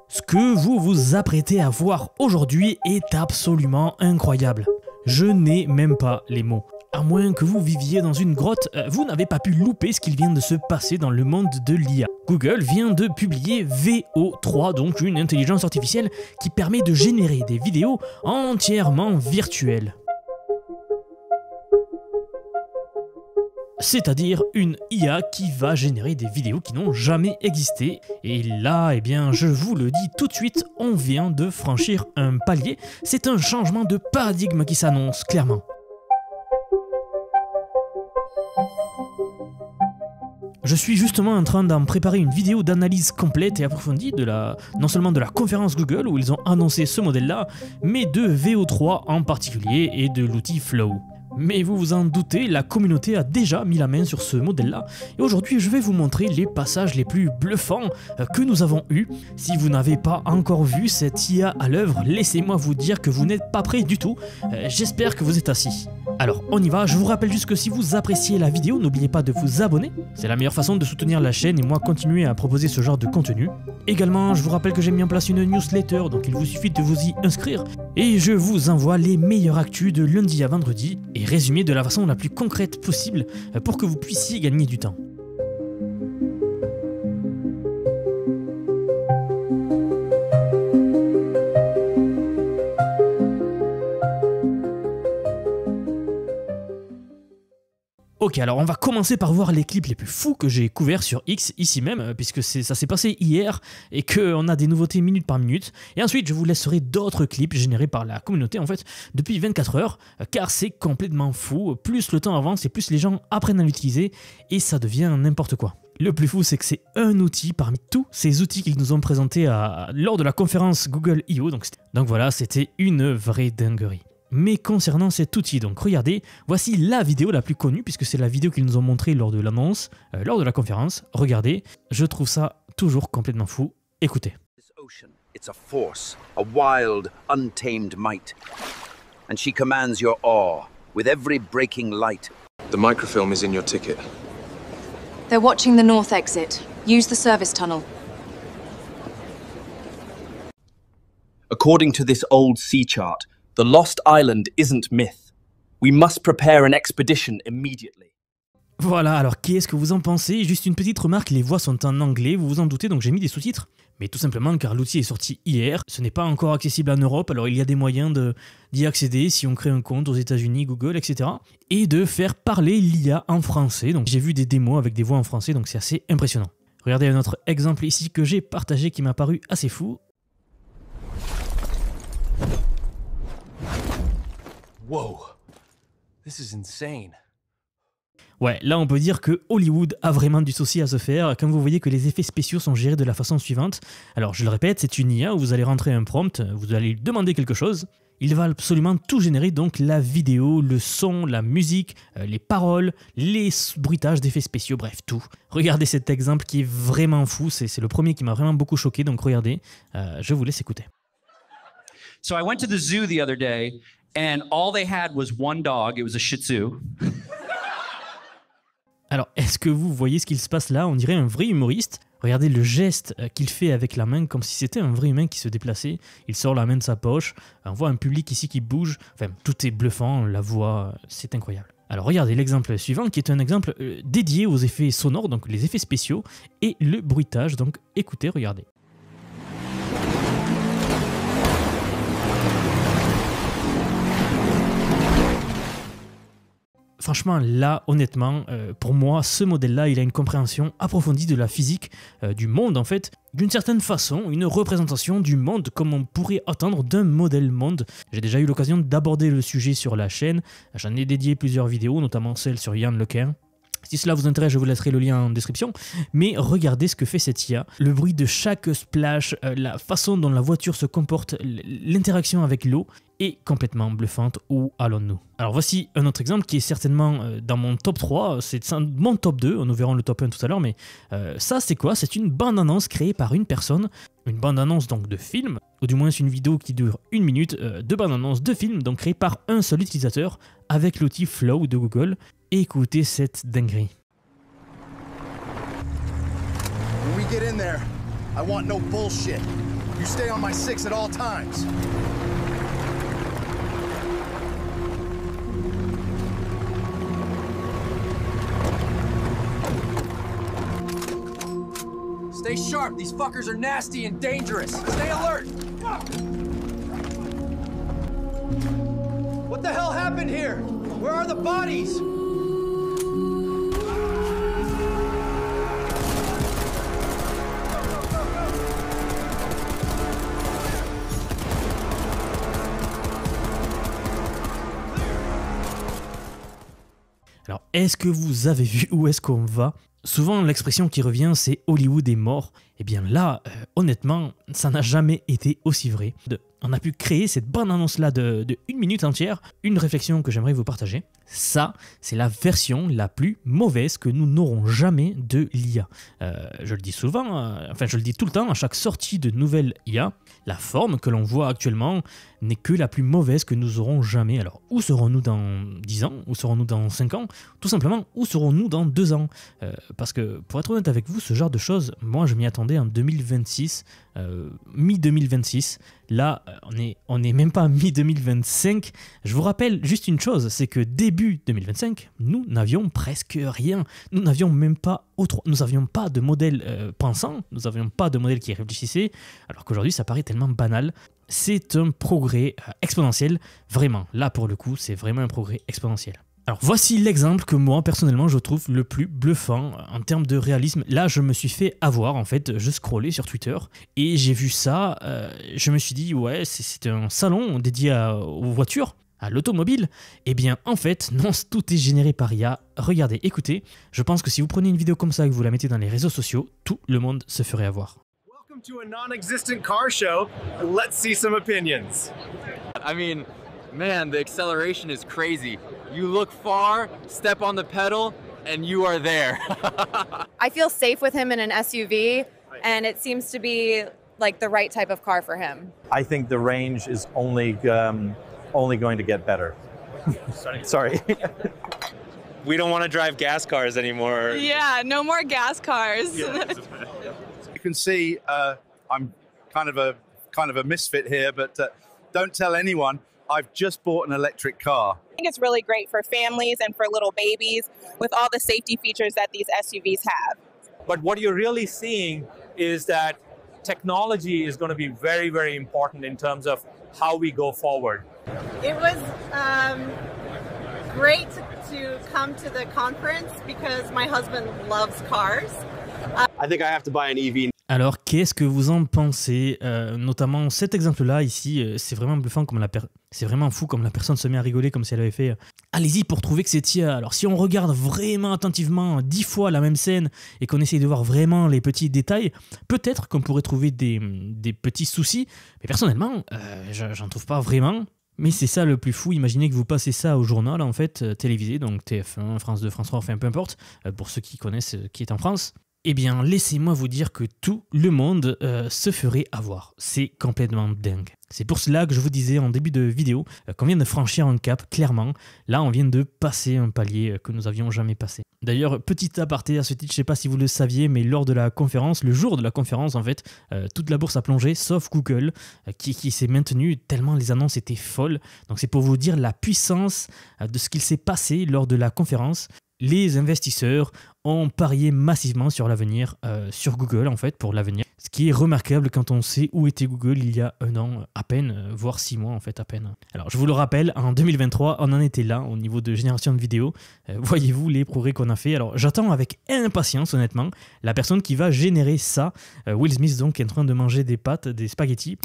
Ce que vous vous apprêtez à voir aujourd'hui est absolument incroyable. Je n'ai même pas les mots. À moins que vous viviez dans une grotte, vous n'avez pas pu louper ce qu'il vient de se passer dans le monde de l'IA. Google vient de publier VO3, donc une intelligence artificielle qui permet de générer des vidéos entièrement virtuelles. C'est-à-dire une IA qui va générer des vidéos qui n'ont jamais existé. Et là, eh bien, je vous le dis tout de suite, on vient de franchir un palier. C'est un changement de paradigme qui s'annonce clairement. Je suis justement en train d'en préparer une vidéo d'analyse complète et approfondie non seulement de la conférence Google où ils ont annoncé ce modèle-là, mais de VO3 en particulier et de l'outil Flow. Mais vous vous en doutez, la communauté a déjà mis la main sur ce modèle-là, et aujourd'hui je vais vous montrer les passages les plus bluffants que nous avons eus. Si vous n'avez pas encore vu cette IA à l'œuvre, laissez-moi vous dire que vous n'êtes pas prêt du tout, j'espère que vous êtes assis. Alors on y va, je vous rappelle juste que si vous appréciez la vidéo, n'oubliez pas de vous abonner, c'est la meilleure façon de soutenir la chaîne et moi continuer à proposer ce genre de contenu. Également, je vous rappelle que j'ai mis en place une newsletter, donc il vous suffit de vous y inscrire, et je vous envoie les meilleures actus de lundi à vendredi, et résumé de la façon la plus concrète possible pour que vous puissiez gagner du temps. Ok, alors on va commencer par voir les clips les plus fous que j'ai couverts sur X ici même, puisque ça s'est passé hier et qu'on a des nouveautés minute par minute. Et ensuite, je vous laisserai d'autres clips générés par la communauté en fait depuis 24 heures, car c'est complètement fou. Plus le temps avance et plus les gens apprennent à l'utiliser et ça devient n'importe quoi. Le plus fou, c'est que c'est un outil parmi tous ces outils qu'ils nous ont présentés lors de la conférence Google I.O. Donc voilà, c'était une vraie dinguerie. Mais concernant cet outil, donc regardez, voici la vidéo la plus connue puisque c'est la vidéo qu'ils nous ont montrée lors de l'annonce, lors de la conférence. Regardez, je trouve ça toujours complètement fou. Écoutez. It's a force, a wild, untamed might. And she commands your awe with every breaking light. The microfilm is in your ticket. They're watching the north exit. Use the service tunnel. According to this old sea chart, the Lost Island isn't myth. We must prepare an expedition immediately. Voilà, alors qu'est-ce que vous en pensez? Juste une petite remarque, les voix sont en anglais, vous vous en doutez, donc j'ai mis des sous-titres. Mais tout simplement car l'outil est sorti hier, ce n'est pas encore accessible en Europe, alors il y a des moyens d'y accéder si on crée un compte aux États-Unis, Google, etc. Et de faire parler l'IA en français, donc j'ai vu des démos avec des voix en français, donc c'est assez impressionnant. Regardez un autre exemple ici que j'ai partagé qui m'a paru assez fou. Whoa, this is insane. Ouais, là on peut dire que Hollywood a vraiment du souci à se faire quand vous voyez que les effets spéciaux sont gérés de la façon suivante. Alors je le répète, c'est une IA où vous allez rentrer un prompt, vous allez lui demander quelque chose. Il va absolument tout générer, donc la vidéo, le son, la musique, les paroles, les bruitages d'effets spéciaux, bref tout. Regardez cet exemple qui est vraiment fou, c'est le premier qui m'a vraiment beaucoup choqué, donc regardez, je vous laisse écouter. So I went to the zoo the other day and all they had was one dog, it was a Shih Tzu. Alors, est-ce que vous voyez ce qu'il se passe là? On dirait un vrai humoriste. Regardez le geste qu'il fait avec la main, comme si c'était un vrai humain qui se déplaçait. Il sort la main de sa poche. On voit un public ici qui bouge. Enfin, tout est bluffant, la voix, c'est incroyable. Alors, regardez l'exemple suivant, qui est un exemple dédié aux effets sonores, donc les effets spéciaux, et le bruitage. Donc, écoutez, regardez. Franchement, là, honnêtement, pour moi, ce modèle-là, il a une compréhension approfondie de la physique du monde, en fait. D'une certaine façon, une représentation du monde comme on pourrait attendre d'un modèle monde. J'ai déjà eu l'occasion d'aborder le sujet sur la chaîne. J'en ai dédié plusieurs vidéos, notamment celle sur Yann Lequin. Si cela vous intéresse, je vous laisserai le lien en description. Mais regardez ce que fait cette IA. Le bruit de chaque splash, la façon dont la voiture se comporte, l'interaction avec l'eau est complètement bluffante. Où allons-nous? Alors voici un autre exemple qui est certainement dans mon top 3. C'est mon top 2. Nous verrons le top 1 tout à l'heure. Mais ça, c'est quoi? C'est une bande-annonce créée par une personne. Une bande-annonce donc de film. Ou du moins c'est une vidéo qui dure 1 minute de bande-annonce de film. Donc créée par un seul utilisateur avec l'outil Flow de Google. Écoutez cette dinguerie. When we get in there, I want no bullshit. You stay on my 6 at all times. Stay sharp. These fuckers are nasty and dangerous. Stay alert. What the hell happened here? Where are the bodies? Alors, est-ce que vous avez vu où est-ce qu'on va? Souvent, l'expression qui revient, c'est Hollywood est mort. Eh bien là, honnêtement, ça n'a jamais été aussi vrai. On a pu créer cette bande-annonce-là de 1 minute entière. Une réflexion que j'aimerais vous partager. Ça, c'est la version la plus mauvaise que nous n'aurons jamais de l'IA. Je le dis souvent, enfin je le dis tout le temps, à chaque sortie de nouvelle IA, la forme que l'on voit actuellement n'est que la plus mauvaise que nous aurons jamais. Alors, où serons-nous dans 10 ans? Où serons-nous dans 5 ans? Tout simplement, où serons-nous dans 2 ans? Parce que, pour être honnête avec vous, ce genre de choses, moi je m'y attendais en 2026, mi-2026. Là, on n'est même pas à mi-2025. Je vous rappelle juste une chose, c'est que début 2025, nous n'avions presque rien. Nous n'avions même pas de modèle pensant, nous n'avions pas de modèle qui réfléchissait, alors qu'aujourd'hui ça paraît tellement banal. C'est un progrès exponentiel, vraiment. Là, pour le coup, c'est vraiment un progrès exponentiel. Alors voici l'exemple que moi personnellement je trouve le plus bluffant en termes de réalisme. Là je me suis fait avoir en fait, je scrollais sur Twitter et j'ai vu ça, je me suis dit ouais c'est un salon dédié aux voitures, à l'automobile. Eh bien en fait non, tout est généré par IA. Regardez, écoutez, je pense que si vous prenez une vidéo comme ça et que vous la mettez dans les réseaux sociaux, tout le monde se ferait avoir. Welcome to a non-existent car show. Let's see some opinions. I mean, man, the acceleration is crazy. You look far, step on the pedal, and you are there. I feel safe with him in an SUV, and it seems to be like the right type of car for him. I think the range is only going to get better. Sorry. We don't want to drive gas cars anymore. Yeah, no more gas cars. You can see I'm kind of a misfit here, but don't tell anyone. I've just bought an electric car. I think it's really great for families and for little babies with all the safety features that these SUVs have. But what you're really seeing is that technology is going to be very, very important in terms of how we go forward. It was great to come to the conference because my husband loves cars. I think I have to buy an EV. Alors, qu'est-ce que vous en pensez? Notamment cet exemple-là, ici, c'est vraiment bluffant, c'est vraiment fou comme la personne se met à rigoler comme si elle avait fait allez-y pour trouver que c'est IA. Alors, si on regarde vraiment attentivement 10 fois la même scène et qu'on essaye de voir vraiment les petits détails, peut-être qu'on pourrait trouver des petits soucis. Mais personnellement, j'en trouve pas vraiment. Mais c'est ça le plus fou. Imaginez que vous passez ça au journal, en fait, télévisé, donc TF1, France 2, France 3, enfin peu importe, pour ceux qui connaissent qui est en France. Eh bien, laissez-moi vous dire que tout le monde se ferait avoir. C'est complètement dingue. C'est pour cela que je vous disais en début de vidéo qu'on vient de franchir un cap, clairement. Là, on vient de passer un palier que nous n'avions jamais passé. D'ailleurs, petit aparté à ce titre, je ne sais pas si vous le saviez, mais lors de la conférence, le jour de la conférence, en fait, toute la bourse a plongé, sauf Google, qui s'est maintenu tellement les annonces étaient folles. Donc c'est pour vous dire la puissance de ce qu'il s'est passé lors de la conférence. Les investisseurs ont parié massivement sur l'avenir, sur Google en fait, pour l'avenir. Ce qui est remarquable quand on sait où était Google il y a 1 an à peine, voire 6 mois en fait à peine. Alors je vous le rappelle, en 2023, on en était là au niveau de génération de vidéos. Voyez-vous les progrès qu'on a fait. Alors j'attends avec impatience honnêtement la personne qui va générer ça. Will Smith donc est en train de manger des pâtes, des spaghettis.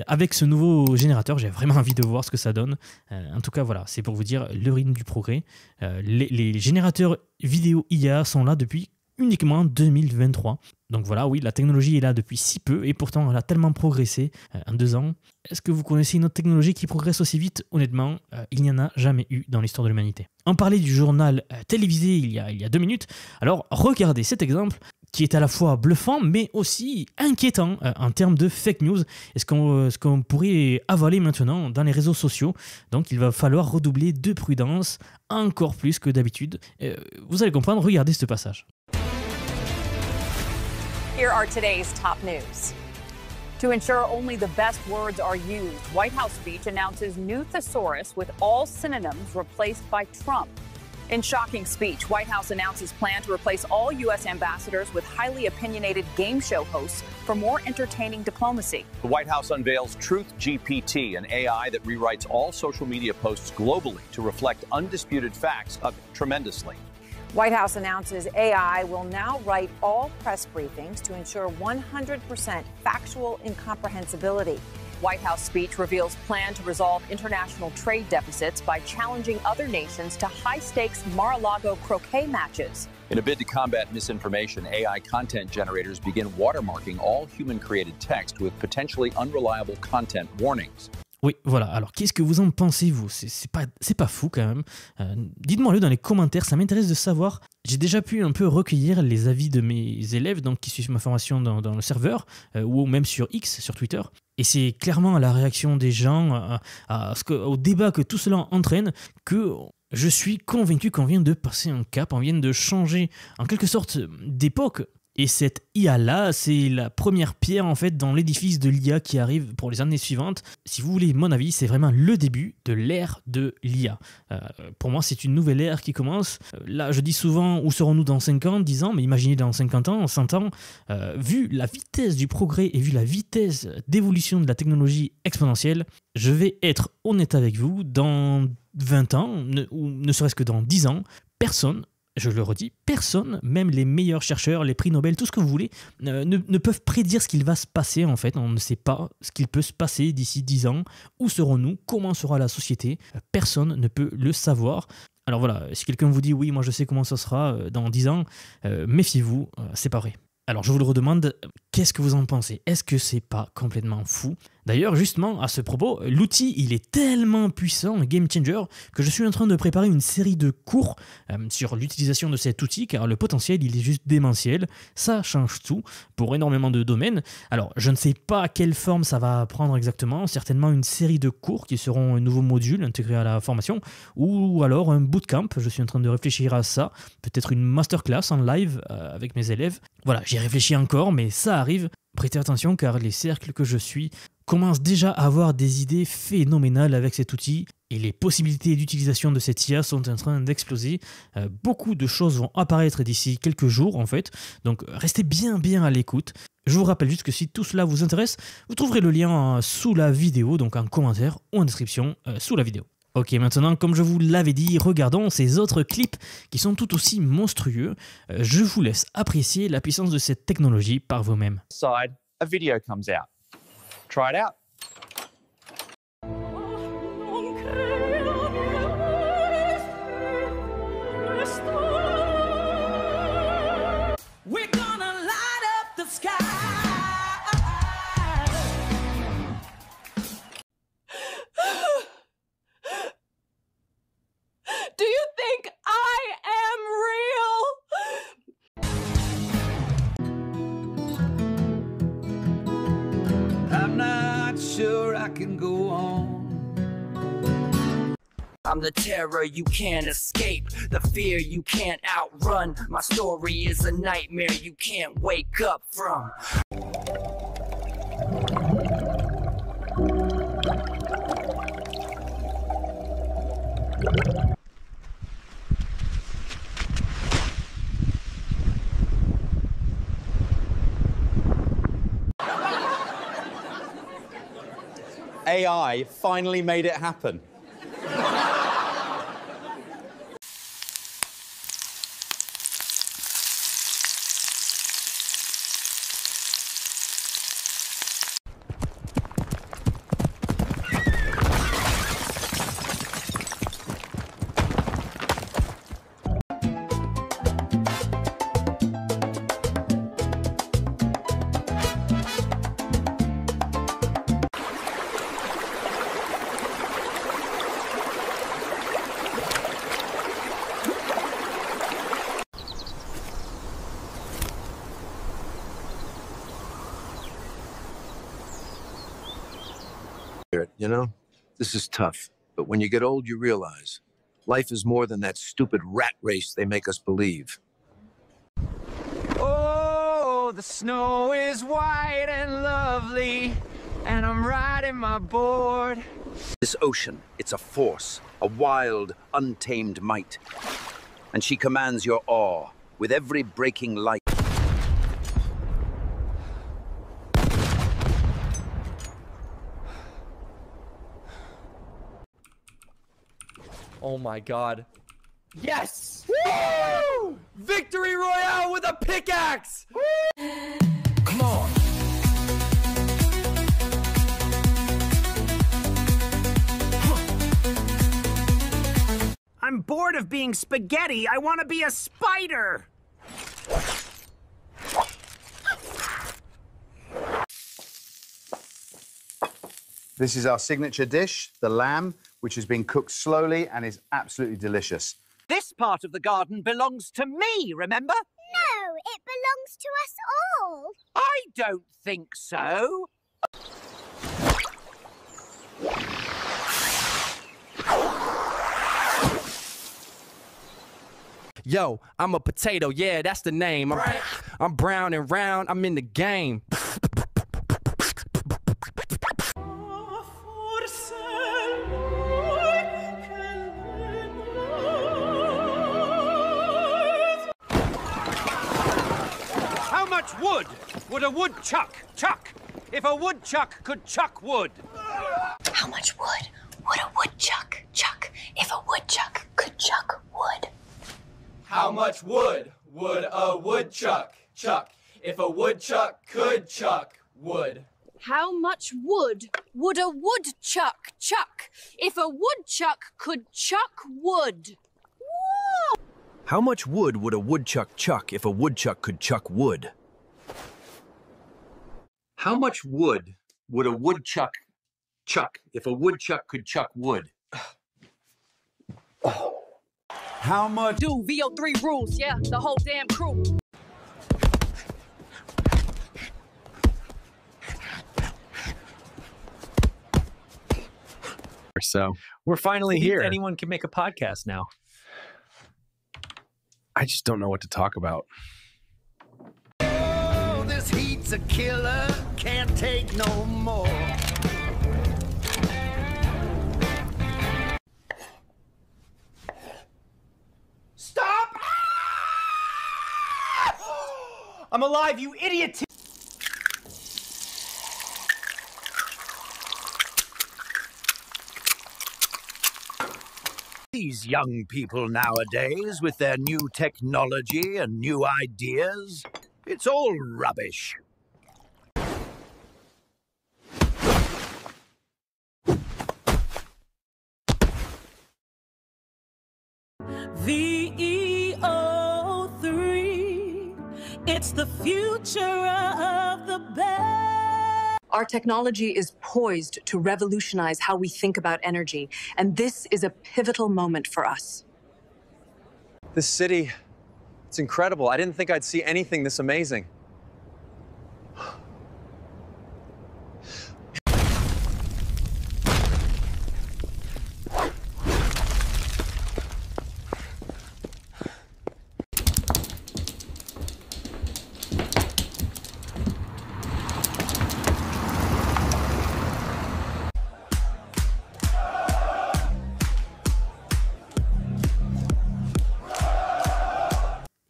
Avec ce nouveau générateur, j'ai vraiment envie de voir ce que ça donne. En tout cas voilà, c'est pour vous dire le rythme du progrès. Les générateurs vidéo IA sont là depuis uniquement 2023. Donc voilà, oui, la technologie est là depuis si peu et pourtant elle a tellement progressé en 2 ans. Est-ce que vous connaissez une autre technologie qui progresse aussi vite? Honnêtement, il n'y en a jamais eu dans l'histoire de l'humanité. On parlait du journal télévisé il y a 2 minutes. Alors regardez cet exemple qui est à la fois bluffant mais aussi inquiétant en termes de fake news. Est-ce qu'on pourrait avaler maintenant dans les réseaux sociaux? Donc il va falloir redoubler de prudence encore plus que d'habitude. Vous allez comprendre, regardez ce passage. Here are today's top news. To ensure only the best words are used, White House speech announces new thesaurus with all synonyms replaced by Trump. In shocking speech, White House announces plan to replace all U.S. ambassadors with highly opinionated game show hosts for more entertaining diplomacy. The White House unveils Truth GPT, an AI that rewrites all social media posts globally to reflect undisputed facts tremendously. White House announces AI will now write all press briefings to ensure 100% factual incomprehensibility. White House speech reveals plan to resolve international trade deficits by challenging other nations to high-stakes Mar-a-Lago croquet matches. In a bid to combat misinformation, AI content generators begin watermarking all human-created text with potentially unreliable content warnings. Oui, voilà. Alors, qu'est-ce que vous en pensez, vous? C'est pas fou, quand même. Dites-moi-le dans les commentaires, ça m'intéresse de savoir. J'ai déjà pu un peu recueillir les avis de mes élèves donc, qui suivent ma formation dans le serveur, ou même sur X, sur Twitter. Et c'est clairement à la réaction des gens, au débat que tout cela entraîne, que je suis convaincu qu'on vient de passer un cap, on vient de changer en quelque sorte d'époque. Et cette IA-là, c'est la première pierre en fait dans l'édifice de l'IA qui arrive pour les années suivantes. Si vous voulez mon avis, c'est vraiment le début de l'ère de l'IA. Pour moi, c'est une nouvelle ère qui commence. Là, je dis souvent, où serons-nous dans 5 ans, 10 ans, mais imaginez dans 50 ans, 100 ans, vu la vitesse du progrès et vu la vitesse d'évolution de la technologie exponentielle, je vais être honnête avec vous, dans 20 ans, ou ne serait-ce que dans 10 ans, personne, je le redis, personne, même les meilleurs chercheurs, les prix Nobel, tout ce que vous voulez, ne peuvent prédire ce qu'il va se passer en fait. On ne sait pas ce qu'il peut se passer d'ici 10 ans. Où serons-nous? Comment sera la société? Personne ne peut le savoir. Alors voilà, si quelqu'un vous dit oui, moi je sais comment ça sera dans 10 ans, méfiez-vous, c'est pas vrai. Alors je vous le redemande, qu'est-ce que vous en pensez? Est-ce que c'est pas complètement fou? D'ailleurs, justement, à ce propos, l'outil, il est tellement puissant, un game changer, que je suis en train de préparer une série de cours sur l'utilisation de cet outil, car le potentiel, il est juste démentiel. Ça change tout pour énormément de domaines. Alors, je ne sais pas quelle forme ça va prendre exactement, certainement une série de cours qui seront un nouveau module intégré à la formation, ou alors un bootcamp, je suis en train de réfléchir à ça, peut-être une masterclass en live avec mes élèves. Voilà, j'y réfléchis encore, mais ça arrive. Prêtez attention, car les cercles que je suis commence déjà à avoir des idées phénoménales avec cet outil et les possibilités d'utilisation de cette IA sont en train d'exploser. Beaucoup de choses vont apparaître d'ici quelques jours en fait, donc restez bien à l'écoute. Je vous rappelle juste que si tout cela vous intéresse, vous trouverez le lien sous la vidéo, donc en commentaire ou en description sous la vidéo. Ok, maintenant, comme je vous l'avais dit, regardons ces autres clips qui sont tout aussi monstrueux. Je vous laisse apprécier la puissance de cette technologie par vous-même. A video comes out. Try it out. We're gonna light up the sky. Do you think I am real? I'm not sure I can go on. I'm the terror you can't escape, the fear you can't outrun. My story is a nightmare you can't wake up from. AI finally made it happen. You know, this is tough, but when you get old, you realize life is more than that stupid rat race they make us believe. Oh, the snow is white and lovely, and I'm riding my board. This ocean, it's a force, a wild, untamed might. And she commands your awe with every breaking light. Oh my god. Yes! Woo! Victory Royale with a pickaxe! Come on. I'm bored of being spaghetti. I want to be a spider. This is our signature dish, the lamb, which has been cooked slowly and is absolutely delicious. This part of the garden belongs to me, remember? No, it belongs to us all. I don't think so. Yo, I'm a potato, yeah, that's the name. I'm brown and round, I'm in the game. How much wood would a woodchuck chuck if a woodchuck could chuck wood? How much wood would a woodchuck chuck if a woodchuck could chuck wood? How much wood would a woodchuck chuck if a woodchuck could chuck wood? How much wood would a woodchuck chuck if a woodchuck could chuck wood? Whoa! How much wood would a woodchuck chuck if a woodchuck could chuck wood? How much wood would a woodchuck chuck if a woodchuck could chuck wood? How much? Do VO3 rules, yeah, the whole damn crew. So we're finally here. Anyone can make a podcast now. I just don't know what to talk about. Oh, this heat's a killer, can't take no more. Stop! I'm alive, you idiot! These young people nowadays, with their new technology and new ideas, it's all rubbish. VEO3, it's the future of the best. Our technology is poised to revolutionize how we think about energy, and this is a pivotal moment for us. This city, it's incredible. I didn't think I'd see anything this amazing.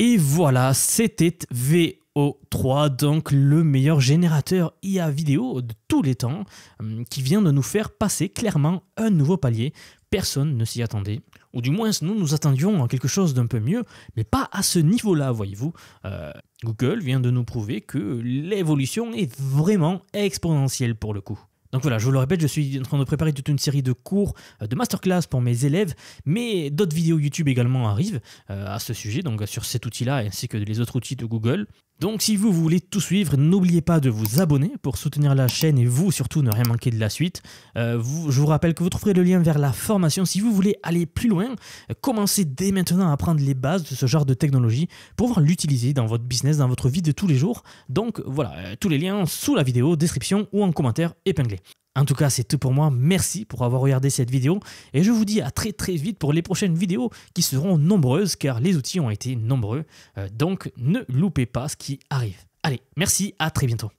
Et voilà, c'était VO3, donc le meilleur générateur IA vidéo de tous les temps, qui vient de nous faire passer clairement un nouveau palier. Personne ne s'y attendait, ou du moins nous attendions à quelque chose d'un peu mieux, mais pas à ce niveau-là, voyez-vous. Google vient de nous prouver que l'évolution est vraiment exponentielle pour le coup. Donc voilà, je vous le répète, je suis en train de préparer toute une série de cours, de masterclass pour mes élèves, mais d'autres vidéos YouTube également arrivent à ce sujet, donc sur cet outil-là ainsi que les autres outils de Google. Donc si vous voulez tout suivre, n'oubliez pas de vous abonner pour soutenir la chaîne et vous surtout ne rien manquer de la suite. Je vous rappelle que vous trouverez le lien vers la formation si vous voulez aller plus loin. Commencez dès maintenant à apprendre les bases de ce genre de technologie pour pouvoir l'utiliser dans votre business, dans votre vie de tous les jours. Donc voilà, tous les liens sous la vidéo, description ou en commentaire épinglé. En tout cas, c'est tout pour moi. Merci pour avoir regardé cette vidéo et je vous dis à très vite pour les prochaines vidéos qui seront nombreuses car les outils ont été nombreux. Donc ne loupez pas ce qui arrive. Allez, merci, à très bientôt.